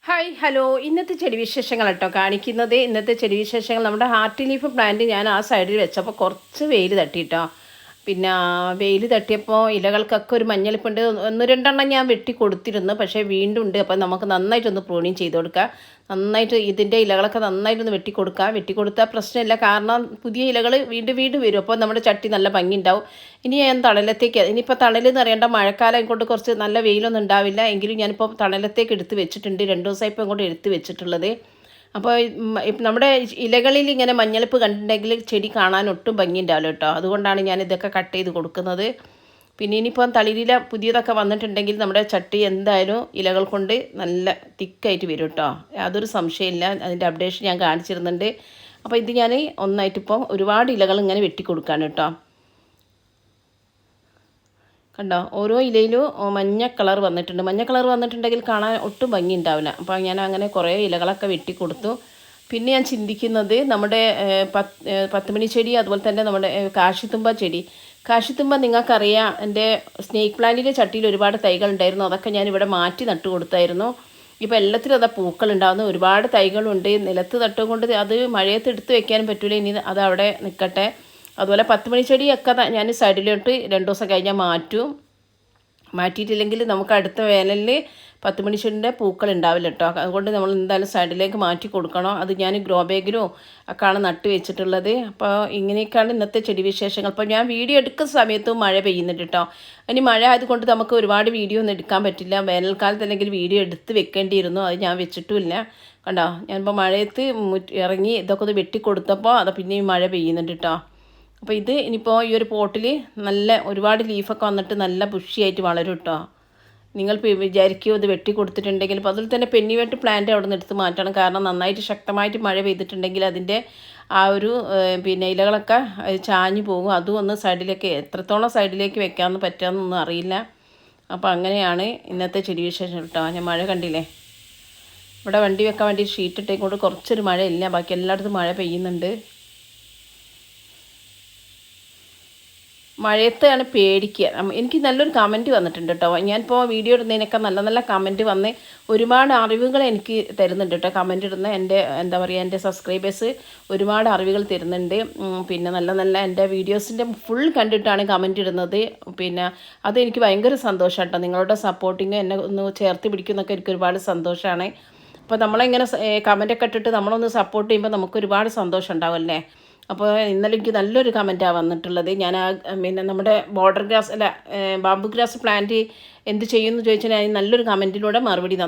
Hi hello ഇന്നത്തെ ചെടി വിശേഷങ്ങൾ കേട്ടോ കാണിക്കുന്നത്. ഇന്നത്തെ ചെടി വിശേഷങ്ങൾ നമ്മുടെ ഹാർട്ട് ലീഫ് പ്ലാന്റ് ഞാൻ ആ സൈഡിൽ വെച്ചപ്പോൾ കുറച്ച് വെയിൽ തട്ടിയിട്ടോ. പിന്നെ വെയിൽ തട്ടിയപ്പോൾ ഇലകൾക്കൊക്കെ ഒരു മഞ്ഞളിപ്പുണ്ട്. ഒന്ന് രണ്ടെണ്ണം ഞാൻ വെട്ടി കൊടുത്തിരുന്നു, പക്ഷേ വീണ്ടും ഉണ്ട്. അപ്പോൾ നമുക്ക് നന്നായിട്ടൊന്ന് പ്രൂണിങ് ചെയ്ത് കൊടുക്കുക. നന്നായിട്ട് ഇതിൻ്റെ ഇലകളൊക്കെ നന്നായിട്ടൊന്ന് വെട്ടിക്കൊടുത്താൽ പ്രശ്നമില്ല, കാരണം പുതിയ ഇലകൾ വീണ്ടും വീണ്ടും വരും. അപ്പോൾ നമ്മുടെ ചട്ടി നല്ല ഭംഗി ഉണ്ടാവും. ഇനി ഞാൻ തണലത്തേക്ക്, ഇനിയിപ്പോൾ തണലെന്ന് അറിയേണ്ട മഴക്കാലം കൊണ്ട് കുറച്ച് നല്ല വെയിലൊന്നും ഉണ്ടാവില്ല, എങ്കിലും ഞാനിപ്പോൾ തണലത്തേക്ക് എടുത്ത് വെച്ചിട്ടുണ്ട്. 2 ദിവസമായി ഇപ്പോൾ ഇങ്ങോട്ട് എടുത്ത് വെച്ചിട്ടുള്ളത്. അപ്പോൾ നമ്മുടെ ഇലകളിൽ ഇങ്ങനെ മഞ്ഞളിപ്പ് കണ്ടിട്ടുണ്ടെങ്കിൽ ചെടി കാണാൻ ഒട്ടും ഭംഗി ഉണ്ടാവില്ല കേട്ടോ. അതുകൊണ്ടാണ് ഞാൻ ഇതൊക്കെ കട്ട് ചെയ്ത് കൊടുക്കുന്നത്. പിന്നെ ഇനിയിപ്പോൾ തളിരില പുതിയതൊക്കെ വന്നിട്ടുണ്ടെങ്കിൽ നമ്മുടെ ചട്ടി എന്തായാലും ഇലകൾ കൊണ്ട് നല്ല തിക്കായിട്ട് വരും കേട്ടോ, യാതൊരു സംശയമില്ല. അതിൻ്റെ അപ്ഡേഷൻ ഞാൻ കാണിച്ചിരുന്നുണ്ട്. അപ്പോൾ ഇത് ഞാൻ ഒന്നായിട്ടിപ്പോൾ ഒരുപാട് ഇലകൾ ഇങ്ങനെ വെട്ടിക്കൊടുക്കാണ് കേട്ടോ. കണ്ടോ, ഓരോ ഇലയിലും മഞ്ഞ കളർ വന്നിട്ടുണ്ട്. മഞ്ഞ കളർ വന്നിട്ടുണ്ടെങ്കിൽ കാണാൻ ഒട്ടും ഭംഗി ഉണ്ടാവില്ല. അപ്പോൾ ഞാൻ അങ്ങനെ കുറേ ഇലകളൊക്കെ വെട്ടിക്കൊടുത്തു. പിന്നെ ഞാൻ ചിന്തിക്കുന്നത് നമ്മുടെ 10 മണി ചെടി, അതുപോലെ തന്നെ നമ്മുടെ കാശിത്തുമ്പ നിങ്ങൾക്കറിയാം, എൻ്റെ സ്നേക്ക് പ്ലാന്റിൻ്റെ ചട്ടിയിൽ ഒരുപാട് തൈകൾ ഉണ്ടായിരുന്നു. അതൊക്കെ ഞാൻ ഇവിടെ മാറ്റി നട്ടു കൊടുത്തായിരുന്നു. ഇപ്പോൾ എല്ലാത്തിലും അതാ പൂക്കളുണ്ടാകുന്നു. ഒരുപാട് തൈകളുണ്ട്. നിലത്ത് നട്ടുകൊണ്ട് അത് മഴയത്ത് എടുത്ത് വെക്കാനും പറ്റില്ല. ഇനി അത് അവിടെ നിൽക്കട്ടെ. അതുപോലെ 10 മണി ചെടിയൊക്കെ ഞാൻ സൈഡിലോട്ട് 2 ദിവസം കഴിഞ്ഞാൽ മാറ്റിയിട്ടില്ലെങ്കിൽ നമുക്ക് അടുത്ത വേനലിൽ 10 മണി ചെടിൻ്റെ പൂക്കൾ ഉണ്ടാവില്ല കേട്ടോ. അതുകൊണ്ട് നമ്മൾ എന്തായാലും സൈഡിലേക്ക് മാറ്റി കൊടുക്കണം. അത് ഞാൻ ഗ്രോ ബാഗിലും ഒക്കെയാണ് നട്ട് വെച്ചിട്ടുള്ളത്. അപ്പോൾ ഇങ്ങനെയൊക്കെയാണ് ഇന്നത്തെ ചെടി വിശേഷങ്ങൾ. അപ്പോൾ ഞാൻ വീഡിയോ എടുക്കുന്ന സമയത്തും മഴ പെയ്യുന്നുണ്ട് കേട്ടോ. ഇനി മഴ ആയതുകൊണ്ട് നമുക്ക് ഒരുപാട് വീഡിയോ ഒന്നും എടുക്കാൻ പറ്റില്ല. വേനൽക്കാലത്ത് അല്ലെങ്കിൽ വീഡിയോ എടുത്ത് വെക്കേണ്ടിയിരുന്നു, അത് ഞാൻ വെച്ചിട്ടുമില്ല. കണ്ടോ, ഞാനിപ്പോൾ മഴയത്ത് ഇറങ്ങി ഇതൊക്കെ ഒന്ന് വെട്ടിക്കൊടുത്തപ്പോൾ അത് പിന്നെയും മഴ പെയ്യുന്നുണ്ട് കേട്ടോ. അപ്പോൾ ഇത് ഇനിയിപ്പോൾ ഈ ഒരു പോട്ടിൽ നല്ല ഒരുപാട് ലീഫൊക്കെ വന്നിട്ട് നല്ല ബുഷിയായിട്ട് വളരും കേട്ടോ. നിങ്ങൾ വിചാരിക്കുമോ ഇത് വെട്ടി കൊടുത്തിട്ടുണ്ടെങ്കിൽ. അപ്പോൾ അതിൽ തന്നെ പെന്നിവെട്ട് പ്ലാന്റ് അവിടെ നിന്ന് എടുത്ത് മാറ്റണം, കാരണം നന്നായിട്ട് ശക്തമായിട്ട് മഴ പെയ്തിട്ടുണ്ടെങ്കിൽ അതിൻ്റെ ആ ഒരു പിന്നെ ഇലകളൊക്കെ ചാഞ്ഞു പോകും. അതും ഒന്ന് സൈഡിലേക്ക്, എത്രത്തോളം സൈഡിലേക്ക് വെക്കാമെന്ന് പറ്റാമെന്നൊന്നും അറിയില്ല. അപ്പോൾ അങ്ങനെയാണ് ഇന്നത്തെ ചെടി വിശേഷം കേട്ടോ. ഞാൻ മഴ കണ്ടില്ലേ, ഇവിടെ വണ്ടി വെക്കാൻ വേണ്ടി ഷീറ്റ് ഇട്ടേക്കൊണ്ട് കുറച്ചൊരു മഴയില്ല, ബാക്കി എല്ലായിടത്തും മഴ പെയ്യുന്നുണ്ട്. മഴയത്താണ് പേടിക്കുക. എനിക്ക് നല്ലൊരു കമൻറ്റ് വന്നിട്ടുണ്ട് കേട്ടോ. ഞാനിപ്പോൾ വീഡിയോ ഇടുന്നതിനൊക്കെ നല്ല നല്ല കമൻറ്റ് വന്ന് ഒരുപാട് അറിവുകൾ എനിക്ക് തരുന്നുണ്ട് കേട്ടോ. കമൻറ്റ് ഇടുന്ന എൻ്റെ സബ്സ്ക്രൈബേഴ്സ് ഒരുപാട് അറിവുകൾ തരുന്നുണ്ട്. പിന്നെ നല്ല നല്ല എൻ്റെ വീഡിയോസിൻ്റെ ഫുൾ കണ്ടിട്ടാണ് കമൻറ്റ് ഇടുന്നത്. പിന്നെ അതെനിക്ക് ഭയങ്കര സന്തോഷം കേട്ടോ. നിങ്ങളുടെ സപ്പോർട്ടിങ് എന്നെ ഒന്ന് ചേർത്ത് പിടിക്കുന്നൊക്കെ എനിക്ക് ഒരുപാട് സന്തോഷമാണ്. അപ്പോൾ നമ്മളെങ്ങനെ കമൻറ്റൊക്കെ ഇട്ടിട്ട് നമ്മളൊന്ന് സപ്പോർട്ട് ചെയ്യുമ്പോൾ നമുക്ക് ഒരുപാട് സന്തോഷം ഉണ്ടാവുമല്ലേ. അപ്പോൾ ഇന്നലെ എനിക്ക് നല്ലൊരു കമൻറ്റാണ് വന്നിട്ടുള്ളത്. ഞാൻ പിന്നെ നമ്മുടെ ബാംബു ഗ്രാസ് പ്ലാന്റ് എന്ത് ചെയ്യുമെന്ന് ചോദിച്ചാൽ ഞാൻ നല്ലൊരു കമൻറ്റിലൂടെ മറുപടി